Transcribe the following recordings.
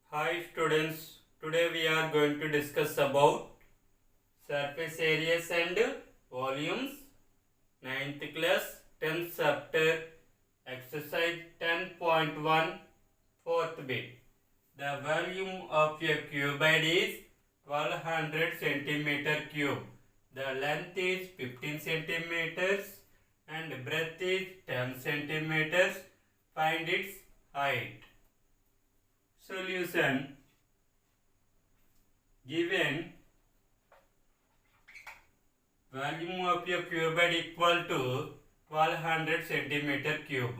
Hi students, today we are going to discuss about surface areas and volumes. 9th class 10th chapter exercise 10.1 fourth bit. The volume of a cuboid is 1200 centimeter cube. The length is 15 centimeters and breadth is 10 centimeters. Find its height. Solution. Given volume of a cuboid equal to 1200 centimeter cube.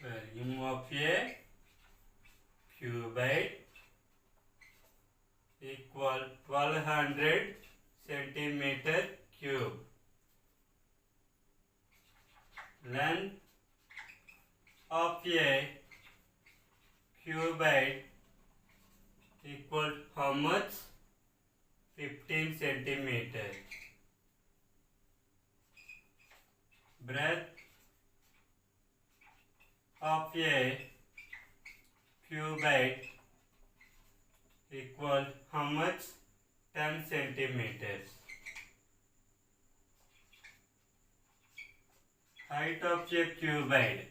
Volume of a cuboid equal 1200 centimeter cube. Length of a cuboid equal how much? 15 centimeter. Breadth of a cuboid equal how much? 10 centimeters. Height of a cuboid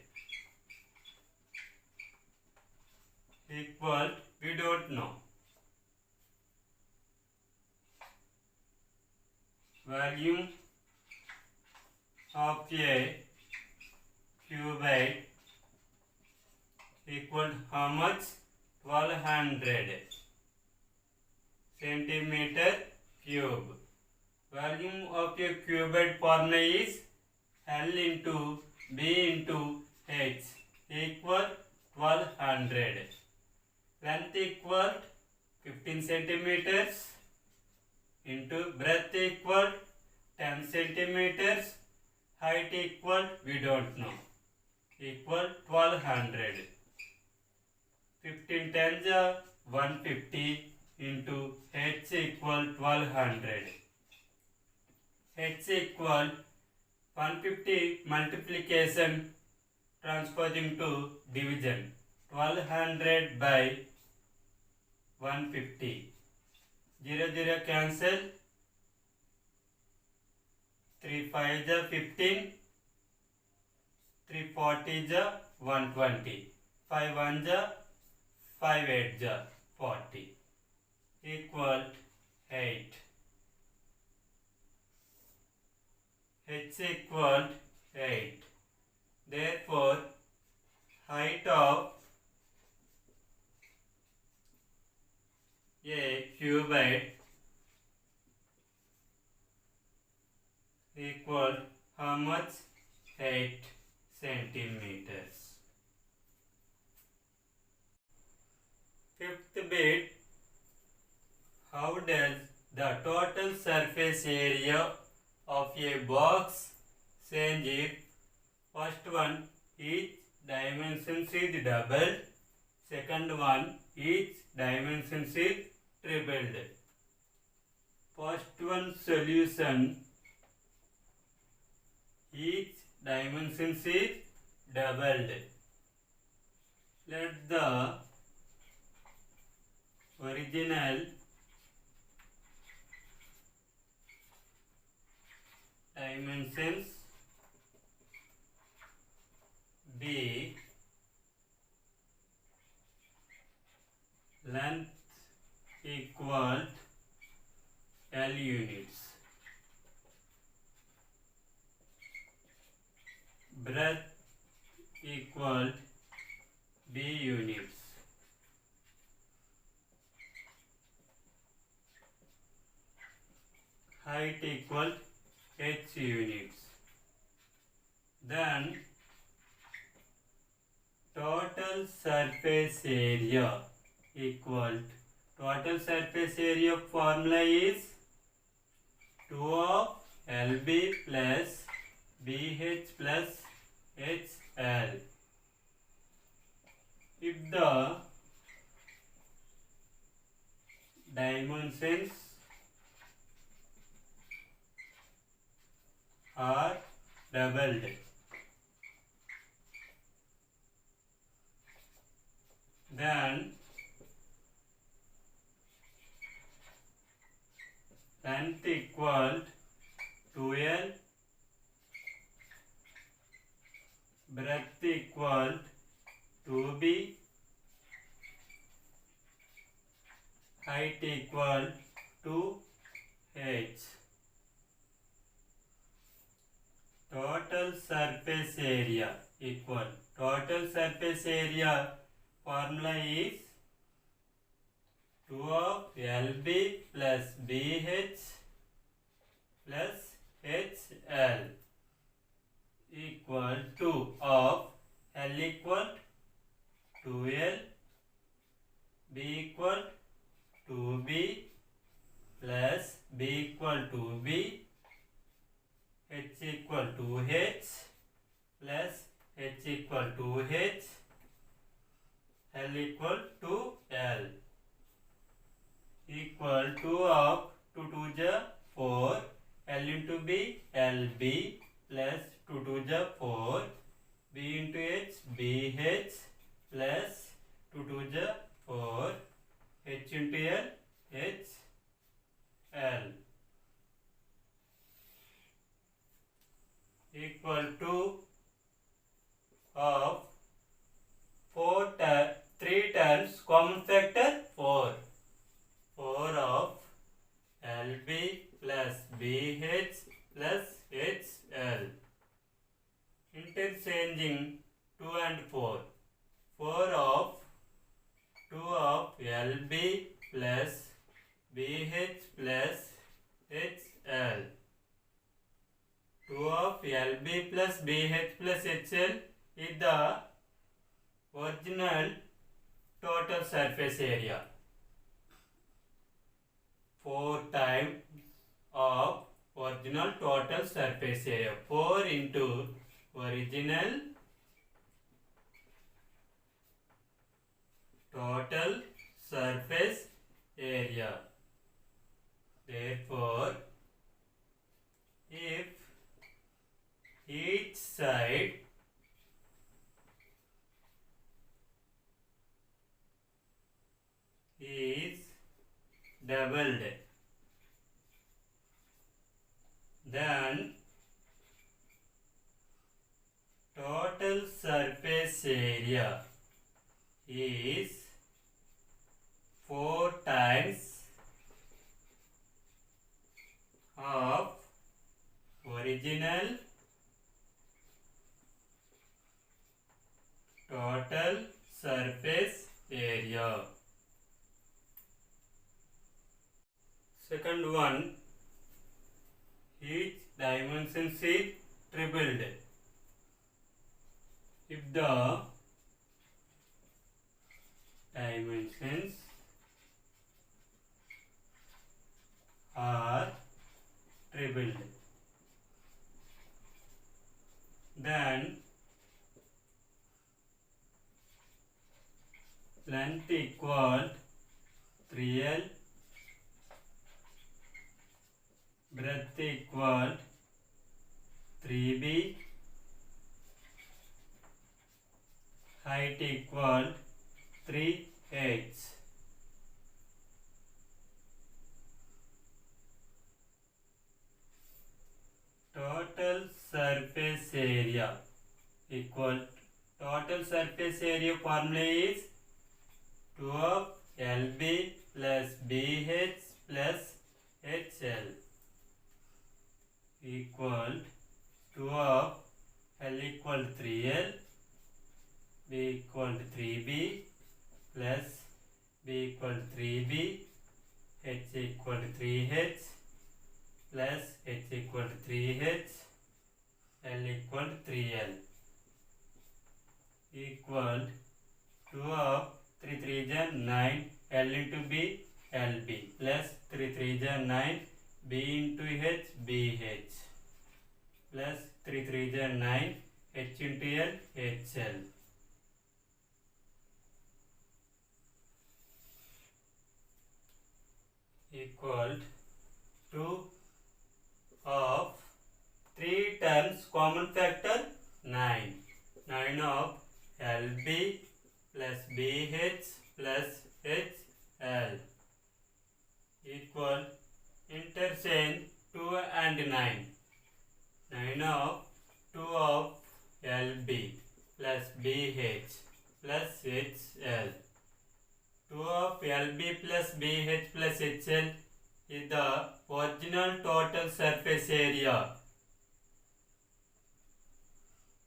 equal, we don't know. Volume of a cuboid equal how much? 1200 centimeter cube. Volume of a cuboid formula is L into B into H equal 1200. Length equal 15 centimeters into breadth equal 10 centimeters. Height equal, we don't know, equal 1200. 15 tens are 150 into H equal 1200. H equal 150 multiplication transposing to division. 1200 by 150. 0 cancel. 3 5 is 15. 3 40 is 120. 5 1 is 5 8 is 40. Equal 8. H equal 8. Therefore, height of a cuboid equal how much? 8 centimeters. Fifth bit, how does the total surface area of a box change if first one each dimensions is doubled, second one each dimensions is tripled. First one solution, each dimensions is doubled. Let the original dimensions be length equal L units, breadth equal B units, height equal H units. Then total surface area equal, total surface area formula is 2 of LB plus BH plus HL. If the dimensions are doubled, Then length equal 2L, breadth equal 2B, height equal to H. Total surface area equal. Total surface area formula is 2 of LB plus BH plus HL equal to of L equal 2L, B equal 2B plus B equal to B, H equal to H plus H equal to H, L equal to L equal 2 of 2 to the 4, L into B, LB plus 2 to the 4, B into H, BH plus 2 to the 4, H into L, H, L equal to of 3 times common factor 4. 4 of LB plus BH plus HL. Interchanging 2 and 4. 4 of 2 of LB plus BH plus HL. 2 of LB plus BH plus HL is the original total surface area. 4 times of original total surface area. 4 into original total surface area. Therefore, if each side is doubled, then total surface area is 4 times of original total surface area. Second one, each dimensions is tripled. If the dimensions are tripled, then length equal 3L, breadth equal 3B, height equal 3H. Total surface area equal, total surface area formula is 2 of LB plus BH plus HL equal 2 of L equal 3L, B equal 3B plus B equal 3B, H equal 3H plus H equal 3H, L equal 3L equal 2 of 3 3 is 9, L into B, LB plus 3 3 is 9, B into H, BH plus 3 3 is 9, H into L, HL equal to of 3 times common factor 9. 9 of LB plus BH plus HL equal interchange 2 and 9. 9 of 2 of LB plus BH plus HL. 2 of LB plus BH plus HL is the original total surface area.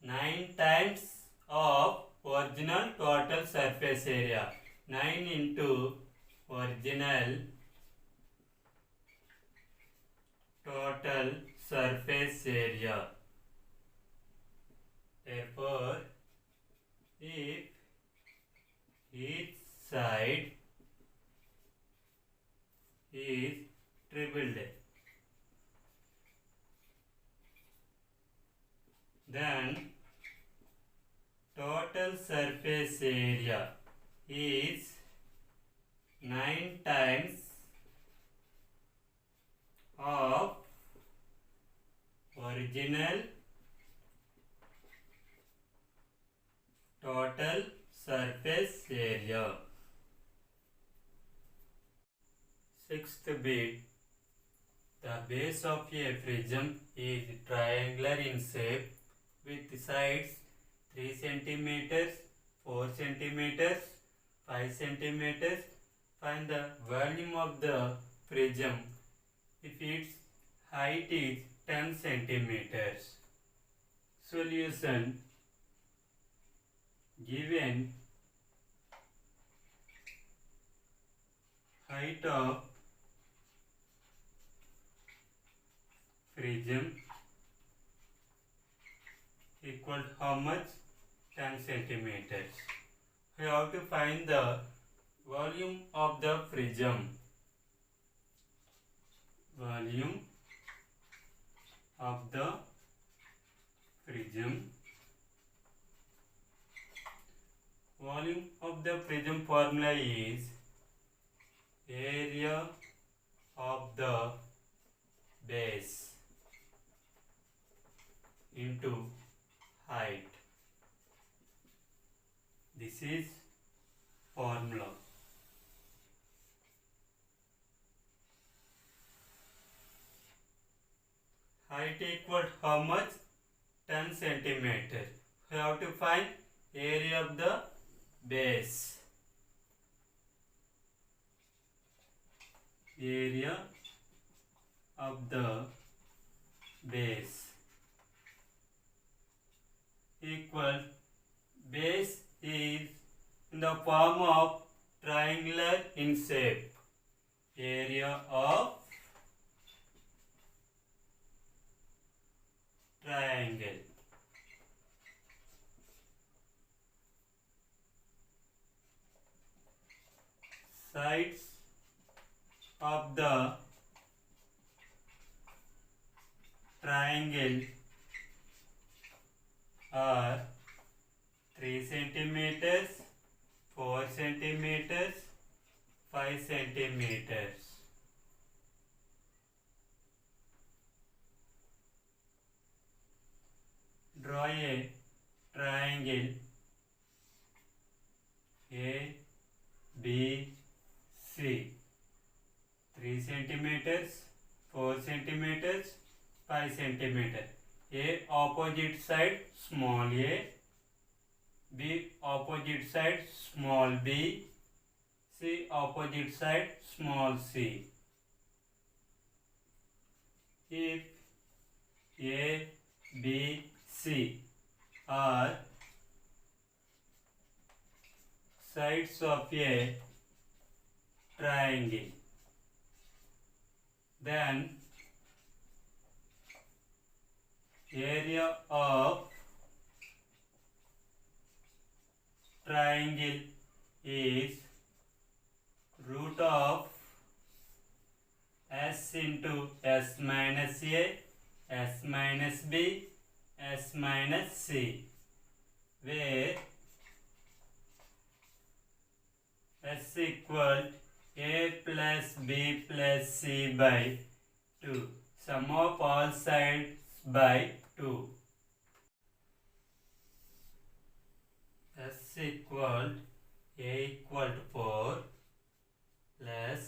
9 times of original total surface area. 9 into original total surface area. Therefore, if each side is tripled, then total surface area is 9 times of original total surface area. Sixth bit. The base of a prism is triangular in shape with sides 3 centimeters, 4 centimeters, 5 centimeters. Find the volume of the prism if its height is 10 centimeters. Solution. Given height of prism equal how much? 10 centimeters. We have to find the volume of the prism. Volume of the prism. Volume of the prism formula is area of the base into height. This is formula. Height equal how much? 10 centimeter. We have to find area of the base. Area of the base equal, base is in the form of triangular in shape. Area of triangle. Sides of the triangle are 3 centimeters, 4 centimeters, 5 centimeters. Draw a triangle A, B, C. 3 centimeters, 4 centimeters, 5 centimeters. A opposite side small a, B opposite side small b, C opposite side small c. If A, B, C are sides of a triangle, then area of triangle is root of s into s minus a, s minus b, s minus c, where s equal a plus b plus c by 2. Sum of all sides by 2. S equal a equal to 4 plus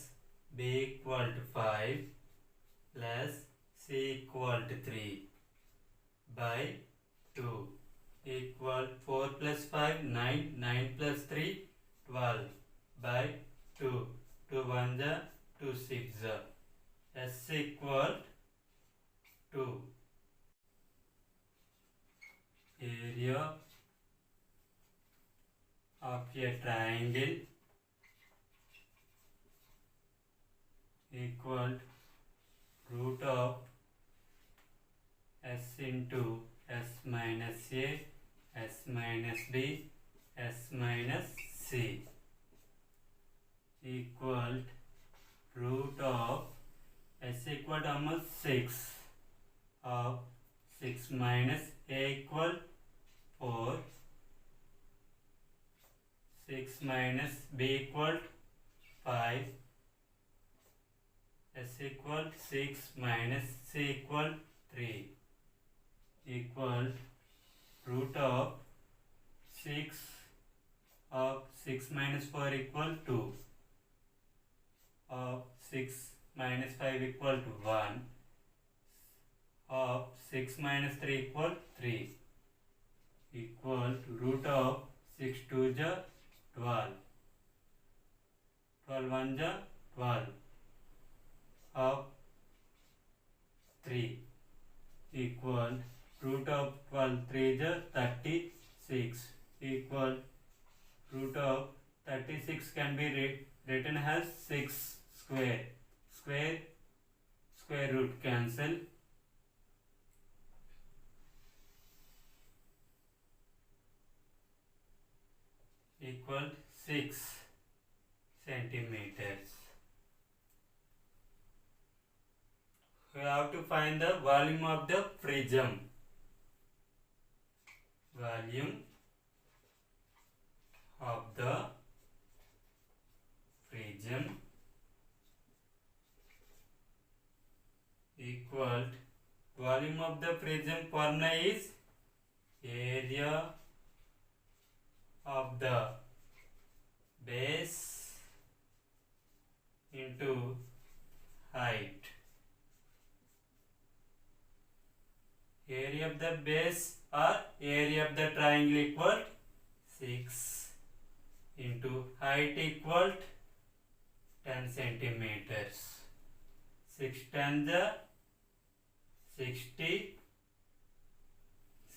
b equal to 5 plus c equal to 3 by 2 equal 4 plus 5 9 9 plus 3 12 by 2 2 1 ja 2 6 ja s equal 2 area of a triangle equal root of s into s minus a, s minus b, s minus c equal root of s equal to almost 6 of 6 minus a equal 4, 6 minus b equal 5, s equal 6 minus c equal 3 equal root of 6 of 6 minus 4 equal 2 of 6 minus 5 equal to 1 of 6 minus 3 equal 3 equal to root of 6 2 ja 12 12 1 ja 12 of 3 equal root of 12 3 ja 36 equal root of 36 can be written as 6 square. Square root cancel equal 6 centimeters. We have to find the volume of the prism. Volume of the prism equal volume of the prism formula is area of the base into height. Area of the base or area of the triangle equal 6 into height equal 10 centimeters. 6 10 the 60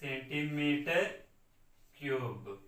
centimeter cube.